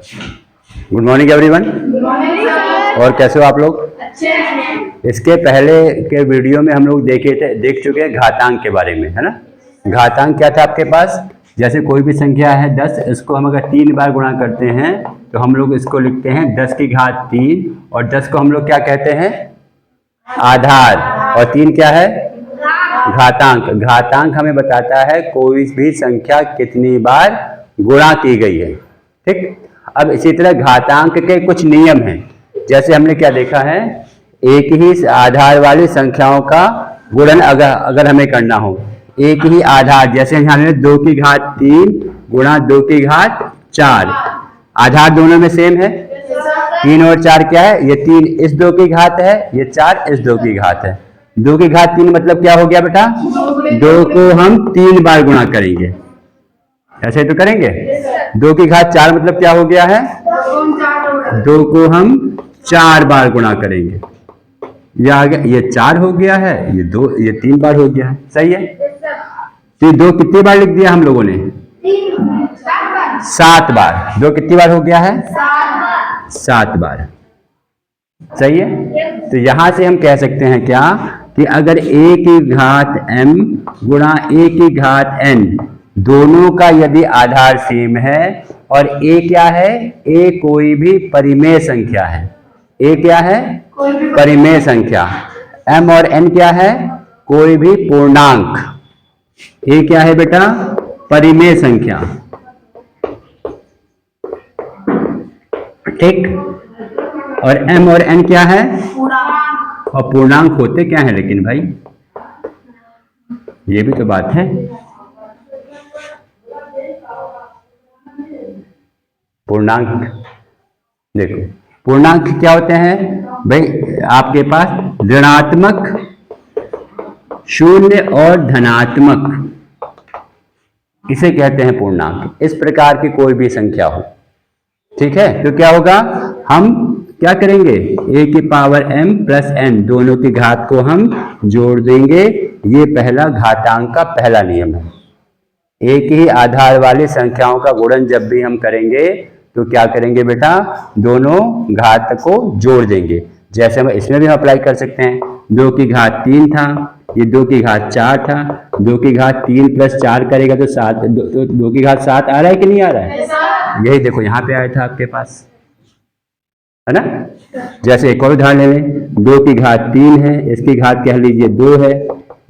Good morning everyone. और कैसे हो आप लोग? अच्छे हैं। इसके पहले के वीडियो में हम लोग देख चुके हैं घातांक के बारे में, है ना। घातांक क्या था आपके पास? जैसे कोई भी संख्या है 10, इसको हम अगर 3 बार गुणा करते हैं तो हम लोग इसको लिखते हैं 10 की घात 3, और 10 को हम लोग क्या कहते हैं? आधार। और 3 क्या है? घातांक। घातांक हमें बताता है कोई भी संख्या कितनी बार गुणा की गई है। ठीक। अब इसी तरह घातांक के कुछ नियम हैं। जैसे हमने क्या देखा है, एक ही आधार वाली संख्याओं का गुणन अगर हमें करना हो, एक ही आधार, जैसे यहाँ 2 की घात 3 गुणा 2 की घात 4, आधार दोनों में सेम है। 3 और 4 क्या है? ये 3 इस 2 की घात है, ये 4 इस 2 की घात है। 2 की घात 3 मतलब क्या हो गया बेटा? 2 को हम 3 बार गुणा करेंगे, ऐसे तो करेंगे। 2 की घात 4 मतलब क्या हो गया है? 2 को हम 4 बार गुणा करेंगे। यह आ गया, ये 4 हो गया है, ये 3 बार हो गया है। सही है। तो 2 कितनी बार लिख दिया हम लोगों ने? 7 बार। 2 कितनी बार हो गया है? 7 बार। सही है। तो यहां से हम कह सकते हैं क्या कि अगर a की घात m गुणा a की घात n दोनों का यदि आधार सेम है, और a क्या है? a कोई भी परिमेय संख्या है। a क्या है? परिमेय संख्या। m और n क्या है? कोई भी पूर्णांक। a क्या है बेटा? परिमेय संख्या। ठीक। और m और n क्या है? और पूर्णांक होते क्या है लेकिन भाई? ये भी तो बात है। पूर्णांक देखो, पूर्णांक क्या होते हैं भाई? आपके पास ऋणात्मक, शून्य और धनात्मक, इसे कहते हैं पूर्णांक। इस प्रकार की कोई भी संख्या हो, ठीक है, तो क्या होगा? हम क्या करेंगे? a की पावर m प्लस n दोनों की घात को हम जोड़ देंगे। ये पहला घातांक का पहला नियम है। एक ही आधार वाली संख्याओं का गुणन जब भी हम करेंगे तो क्या करेंगे बेटा? दोनों घात को जोड़ देंगे। जैसे हम इसमें भी हम अप्लाई कर सकते हैं। 2 की घात 3 था, ये 2 की घात 4 था। 2 की घात 3 प्लस 4 करेगा तो 7, 2 की घात 7 आ रहा है कि नहीं आ रहा है? यही देखो यहाँ पे आया था आपके पास, है ना। जैसे एक और उदाहरण ले लें। 2 की घात 3 है, इसकी घात कह लीजिए 2 है।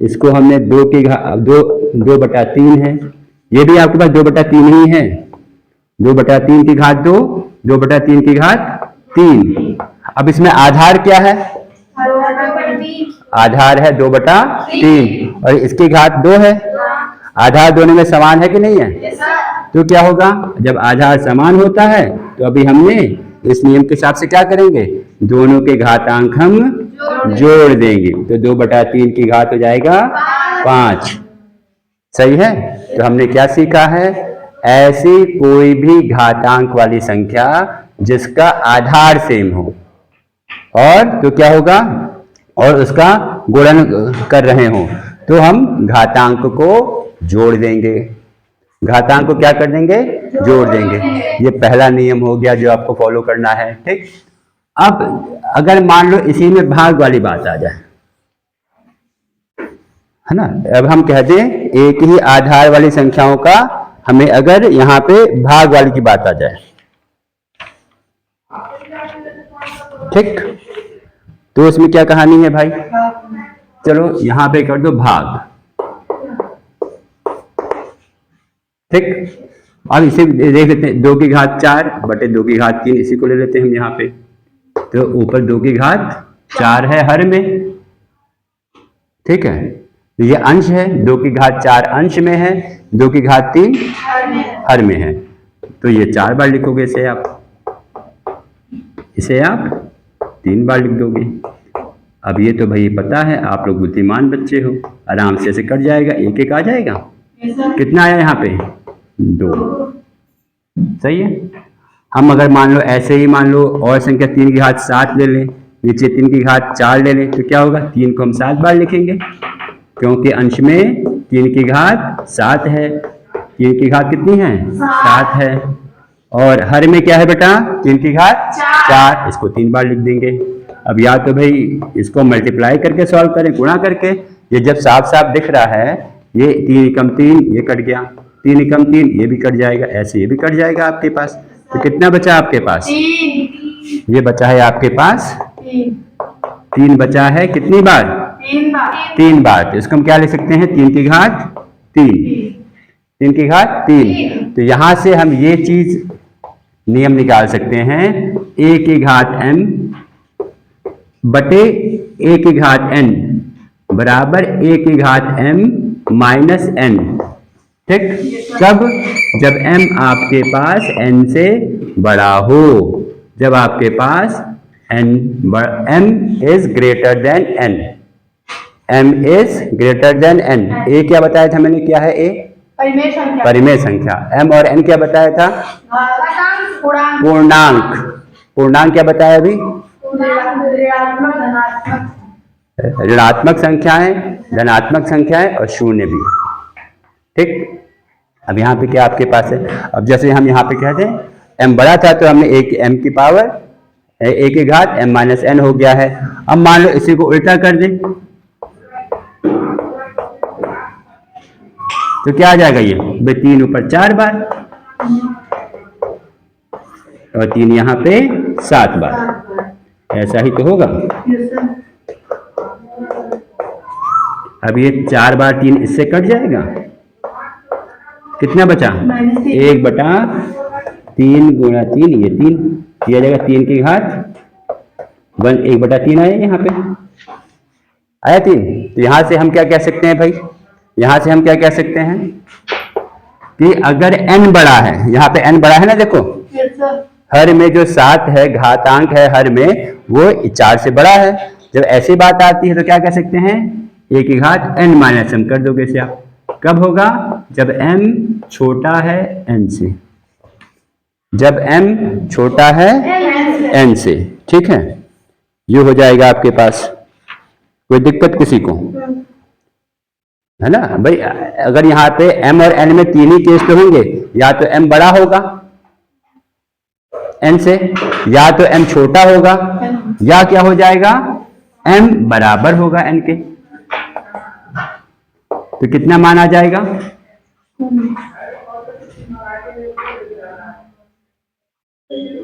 इसको हमने 2 की घात 2 बटा 3 है, ये भी आपके पास 2 बटा 3 ही है। 2 बटा 3 की घात 2, 2 बटा 3 की घात 3। अब इसमें आधार क्या है? आधार है 2 बटा 3, और इसकी घात 2 है। आधार दोनों में समान है कि नहीं है? तो क्या होगा? जब आधार समान होता है तो अभी हमने इस नियम के हिसाब से क्या करेंगे? दोनों के घातांक हम जोड़ देंगे, तो 2 बटा 3 की घात हो जाएगा 5। सही है। तो हमने क्या सीखा है? ऐसी कोई भी घातांक वाली संख्या जिसका आधार सेम हो, और तो क्या होगा? और उसका गुणन कर रहे हो, तो हम घातांक को जोड़ देंगे। घातांक को क्या कर देंगे? जोड़ देंगे। ये पहला नियम हो गया जो आपको फॉलो करना है। ठीक। अब अगर मान लो इसी में भाग वाली बात आ जाए, है ना। अब हम कह दें एक ही आधार वाली संख्याओं का हमें अगर यहाँ पे भाग वाली की बात आ जाए, ठीक, तो इसमें क्या कहानी है भाई? चलो यहाँ पे कर दो भाग। ठीक। अब इसे देख लेते हैं। 2 की घात 4 बटे 2 की घात 3, इसी को ले लेते हैं हम यहाँ पे। तो ऊपर 2 की घात 4 है हर में, ठीक है। तो ये अंश है, 2 की घात 4 अंश में है, 2 की घात 3 हर में है। तो ये 4 बार लिखोगे, इसे आप 3 बार लिख दोगे। अब ये तो भाई पता है, आप लोग बुद्धिमान बच्चे हो, आराम से ऐसे कट जाएगा, एक एक आ जाएगा। कितना आया यहाँ पे? 2। सही है। हम अगर मान लो ऐसे ही मान लो और संख्या 3 की घात 7 ले लें, नीचे 3 की घात 4 ले लें, तो क्या होगा? 3 को हम 7 बार लिखेंगे, क्योंकि अंश में 3 की घात 7 है। 3 की घात कितनी है? 7 है। और हर में क्या है बेटा 3 की घात 4, इसको 3 बार लिख देंगे। अब या तो भाई इसको मल्टीप्लाई करके सॉल्व करें, गुणा करके, ये जब साफ साफ दिख रहा है, ये 3 एकम 3 ये कट गया, 3 एकम 3 ये भी कट जाएगा, ऐसे ये भी कट जाएगा आपके पास। तो कितना बचा आपके पास? 3। ये बचा है आपके पास 3 बचा है, कितनी बार? 3 बार। तो इसको हम क्या लिख सकते हैं? 3 की घात 3, 3 की घात 3। तो यहां से हम ये चीज नियम निकाल सकते हैं, a की घात m बटे a की घात n बराबर a की घात m माइनस n। ठीक? कब? जब m आपके पास n से बड़ा हो, जब आपके पास m is greater than n, m is greater than n। a क्या बताया था मैंने? क्या है a? परिमेय संख्या। m और n क्या बताया था? पूर्णांक। पूर्णांक क्या बताया अभी? ऋणात्मक संख्याएं, धनात्मक संख्याएं और शून्य भी। ठीक? अब यहाँ पे क्या आपके पास है? अब जैसे हम यहाँ पे कहते हैं m बड़ा था तो हमने एक m की पावर a की घात m माइनस n हो गया है। अब मान लो इसी को उल्टा कर दें तो क्या आ जाएगा? ये 3 ऊपर 4 बार और 3 यहाँ पे 7 बार, ऐसा ही तो होगा। अब ये 4 बार 3 इससे कट जाएगा, कितना बचा? 1 बटा 3 गुणा 3, ये 3, ये आ जाएगा 3 की घात 1, 1 बटा 3 आया, यहाँ पे आया 3। तो यहां से हम क्या कह सकते हैं भाई? यहां से हम क्या कह सकते हैं कि अगर n बड़ा है, यहाँ पे n बड़ा है ना, देखो हर में जो 7 है, घातांक है हर में, वो 4 से बड़ा है। जब ऐसी बात आती है तो क्या कह सकते हैं? a की घात n माइनस m कर दोगे इसे आप। कब होगा? जब m छोटा है n से, जब m छोटा है n से। ठीक है, ये हो जाएगा आपके पास। कोई दिक्कत किसी को है ना भाई? अगर यहाँ पे m और n में 3 ही केस तो होंगे, या तो m बड़ा होगा n से, या तो m छोटा होगा, या क्या हो जाएगा? m बराबर होगा n के। तो कितना मान आ जाएगा?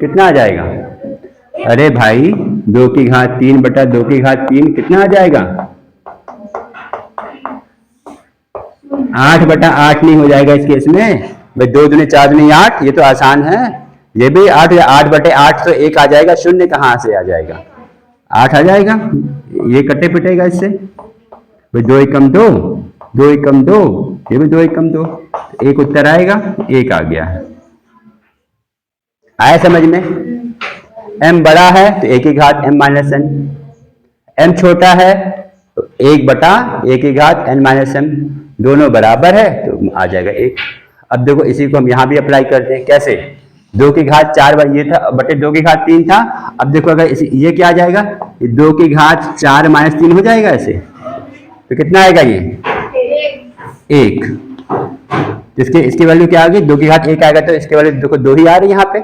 कितना आ जाएगा? अरे भाई 2 की घात 3 बटा 2 की घात 3 कितना आ जाएगा? 8 बटा 8 नहीं हो जाएगा इस केस में भाई? 2 दूनी 4 दूनी 8, ये तो आसान है। ये भी 8, 8 बटे 8 तो 1 आ जाएगा, शून्य कहाँ से आ जाएगा? 8 आ जाएगा, ये कटे पिटेगा इससे भाई। 2 एकम 2, 2 एकम 2, ये भी 2 एकम 2, 1 उत्तर आएगा, 1 आ गया है। आया समझ में? m बड़ा है तो a की घात m माइनस n, m छोटा है तो 1 बटा a की घात n माइनस m, दोनों बराबर है तो आ जाएगा 1। अब देखो इसी को हम यहाँ भी अप्लाई करते हैं। कैसे? 2 की घात 4 बार ये था बटे 2 की घात 3 था। अब देखो अगर ये क्या आ जाएगा? ये 2 की घात 4 माइनस 3 हो जाएगा ऐसे, तो कितना आएगा? ये 1। इसकी वैल्यू क्या आ गई? 2 की घात 1 आएगा तो इसकी वैल्यू देखो 2 ही आ रही है यहाँ पे।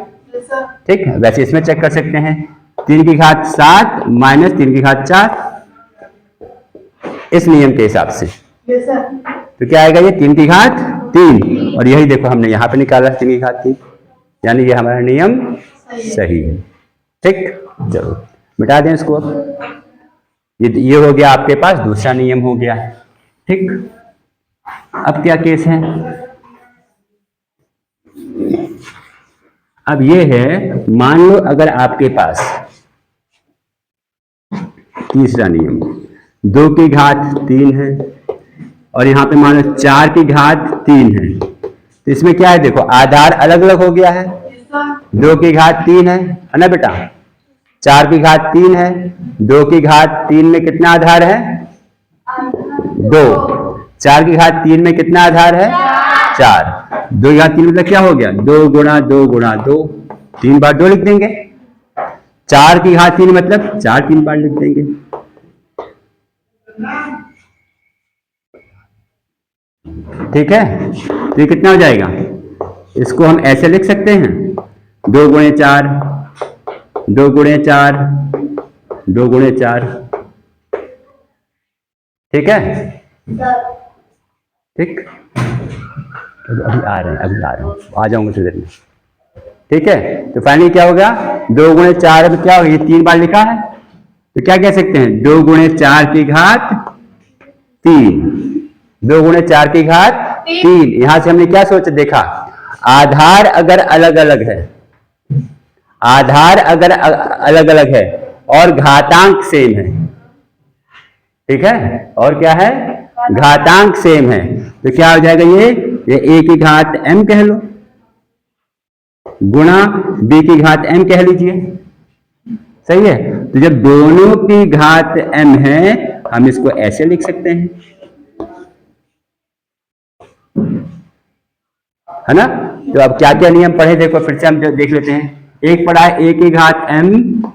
ठीक है, वैसे इसमें चेक कर सकते हैं। 3 की घात 7 माइनस 3 की घात 4, इस नियम के हिसाब से तो क्या आएगा? ये 3 की घात 3, और यही देखो हमने यहाँ पे निकाला 3 की घात 3, यानी ये हमारा नियम सही है। ठीक, चलो मिटा दें इसको। अब ये हो गया आपके पास, दूसरा नियम हो गया। ठीक, अब क्या केस है? अब ये है, मान लो अगर आपके पास तीसरा नियम 2 की घात 3 है और यहाँ पे मान लो 4 की घात 3 है, तो इसमें क्या है? देखो आधार अलग अलग हो गया है। 2 की घात 3 है ना बेटा, 4 की घात 3 है। 2 की घात 3 में कितना आधार है? 2। 4 की घात 3 में कितना आधार है? 4। 2 की घात 3 मतलब क्या हो गया? 2 गुणा 2 गुणा 2, 3 बार 2 लिख देंगे। 4 की घात 3 मतलब 4 3 बार लिख देंगे। ठीक है, तो ये कितना हो जाएगा? इसको हम ऐसे लिख सकते हैं 2 गुणे 4, 2 गुणे 4, 2 गुणे 4, ठीक है। ठीक, अभी आ रहे हैं, आ जाऊंगा थोड़ी देर में, ठीक है। तो फाइनली क्या होगा, 2 गुणे 4 में क्या होगा, ये 3 बार लिखा है, तो क्या कह सकते हैं, 2 गुणे 4 की घात 3, 2 गुणे 4 की घात 3। यहां से हमने क्या सोचा, देखा आधार अगर अलग अलग है, आधार अगर अलग अलग है और घातांक सेम है, ठीक है, और क्या है, घातांक सेम है, तो क्या हो जाएगा, ये a की घात m कह लो गुणा b की घात m कह लीजिए, सही है। तो जब दोनों की घात m है, हम इसको ऐसे लिख सकते हैं, है ना। तो अब क्या क्या नियम पढ़े देखो, फिर से हम देख लेते हैं। एक पढ़ा है a की घात m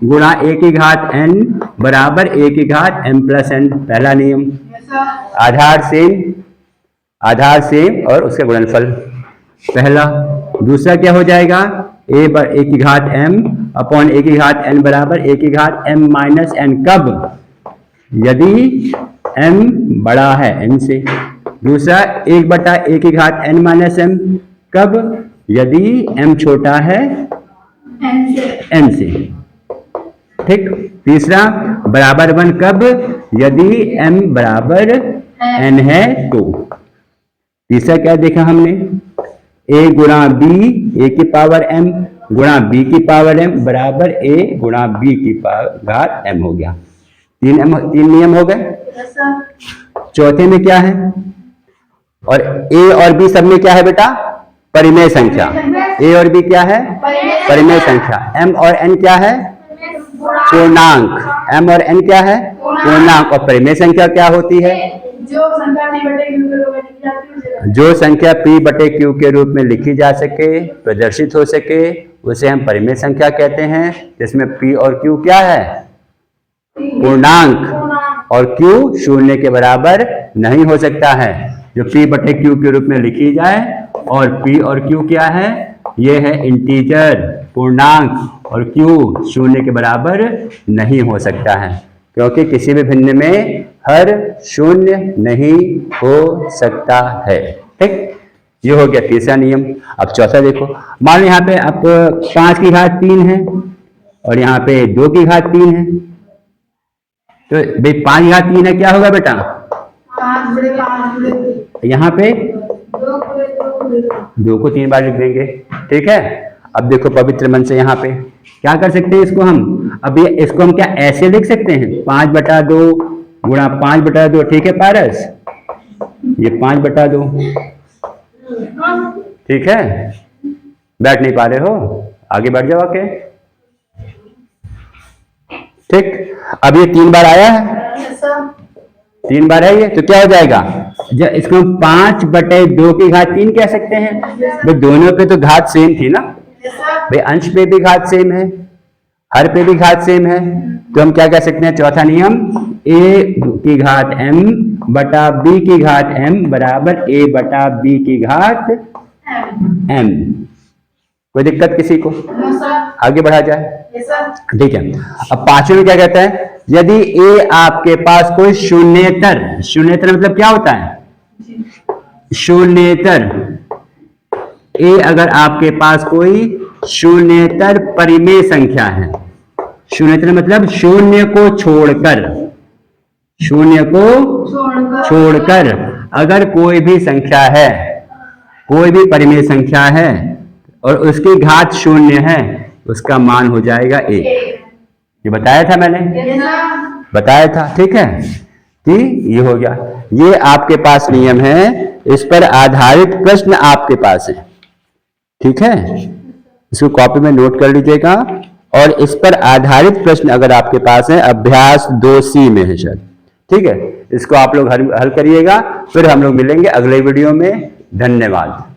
गुणा a की घात n बराबर a की घात m प्लस n, पहला नियम। आधार सेम, आधार सेम और उसका गुणनफल, पहला। दूसरा क्या हो जाएगा, a की घात m अपॉन a की घात n बराबर a की घात m माइनस n, कब, यदि m बड़ा है n से। दूसरा 1/a की घात n माइनस m, कब, यदि m छोटा है n से, ठीक। तीसरा बराबर 1 कब, यदि m बराबर n है तो। तीसरा क्या देखा हमने, a गुणा b a की पावर m गुणा b की पावर m बराबर a गुणा b की घात m हो गया। 3 नियम हो गए। चौथे में क्या है, और a और b सब में क्या है बेटा, परिमेय संख्या। a और b क्या है, परिमेय संख्या। m और n क्या है, पूर्णांक। m और n क्या है, पूर्णांक। और परिमेय संख्या क्या होती है, जो संख्या p बटे q के रूप में लिखी जा सके, प्रदर्शित हो सके, उसे हम परिमेय संख्या कहते हैं, जिसमें p और q क्या है, पूर्णांक, और q शून्य के बराबर नहीं हो सकता है। जो p बटे q के रूप में लिखी जाए, और p और q क्या है, ये है इंटीजर, पूर्णांक, और q शून्य के बराबर नहीं हो सकता है, क्योंकि किसी भी भिन्न में हर शून्य नहीं हो सकता है, ठीक। ये हो गया तीसरा नियम। अब चौथा देखो, मान लो यहाँ पे अब 5 की घात 3 है और यहाँ पे 2 की घात 3 है, तो भाई 5 की घात 3 है, क्या होगा बेटा, यहाँ पे 2 को 3 बार लिख देंगे, ठीक है। अब देखो पवित्र मन से यहाँ पे क्या कर सकते हैं इसको हम, अब ये इसको हम क्या ऐसे लिख सकते हैं, 5/2 गुणा 5/2, ठीक है पारस, ये 5/2, ठीक है। बैठ नहीं पा रहे हो, आगे बैठ जाओ आके, ठीक। अब ये 3 बार आया है, 3 बार है ये, तो क्या हो जाएगा, जब इसको हम 5/2 की घात 3 कह सकते हैं, भाई दोनों पे तो घात सेम थी ना, भाई अंश पे भी घात सेम है, हर पे भी घात सेम है, तो हम क्या कह सकते हैं, चौथा नियम, a की घात m बटा b की घात m बराबर a बटा b की घात m। कोई दिक्कत किसी को, आगे बढ़ा जाए, ठीक है। अब पांचवें में क्या कहता है, यदि a आपके पास कोई शून्येतर, शून्येतर मतलब क्या होता है, शून्येतर, a अगर आपके पास कोई शून्येतर परिमेय संख्या है, शून्येतर मतलब शून्य को छोड़कर, शून्य को छोड़कर अगर कोई भी संख्या है, कोई भी परिमेय संख्या है और उसकी घात शून्य है, उसका मान हो जाएगा 1। ये बताया था मैंने, बताया था, ठीक है, कि ये हो गया। ये आपके पास नियम है, इस पर आधारित प्रश्न आपके पास है, ठीक है। इसको कॉपी में नोट कर लीजिएगा, और इस पर आधारित प्रश्न अगर आपके पास है, अभ्यास 2C में है शायद, ठीक है। इसको आप लोग हल करिएगा, फिर हम लोग मिलेंगे अगले वीडियो में। धन्यवाद।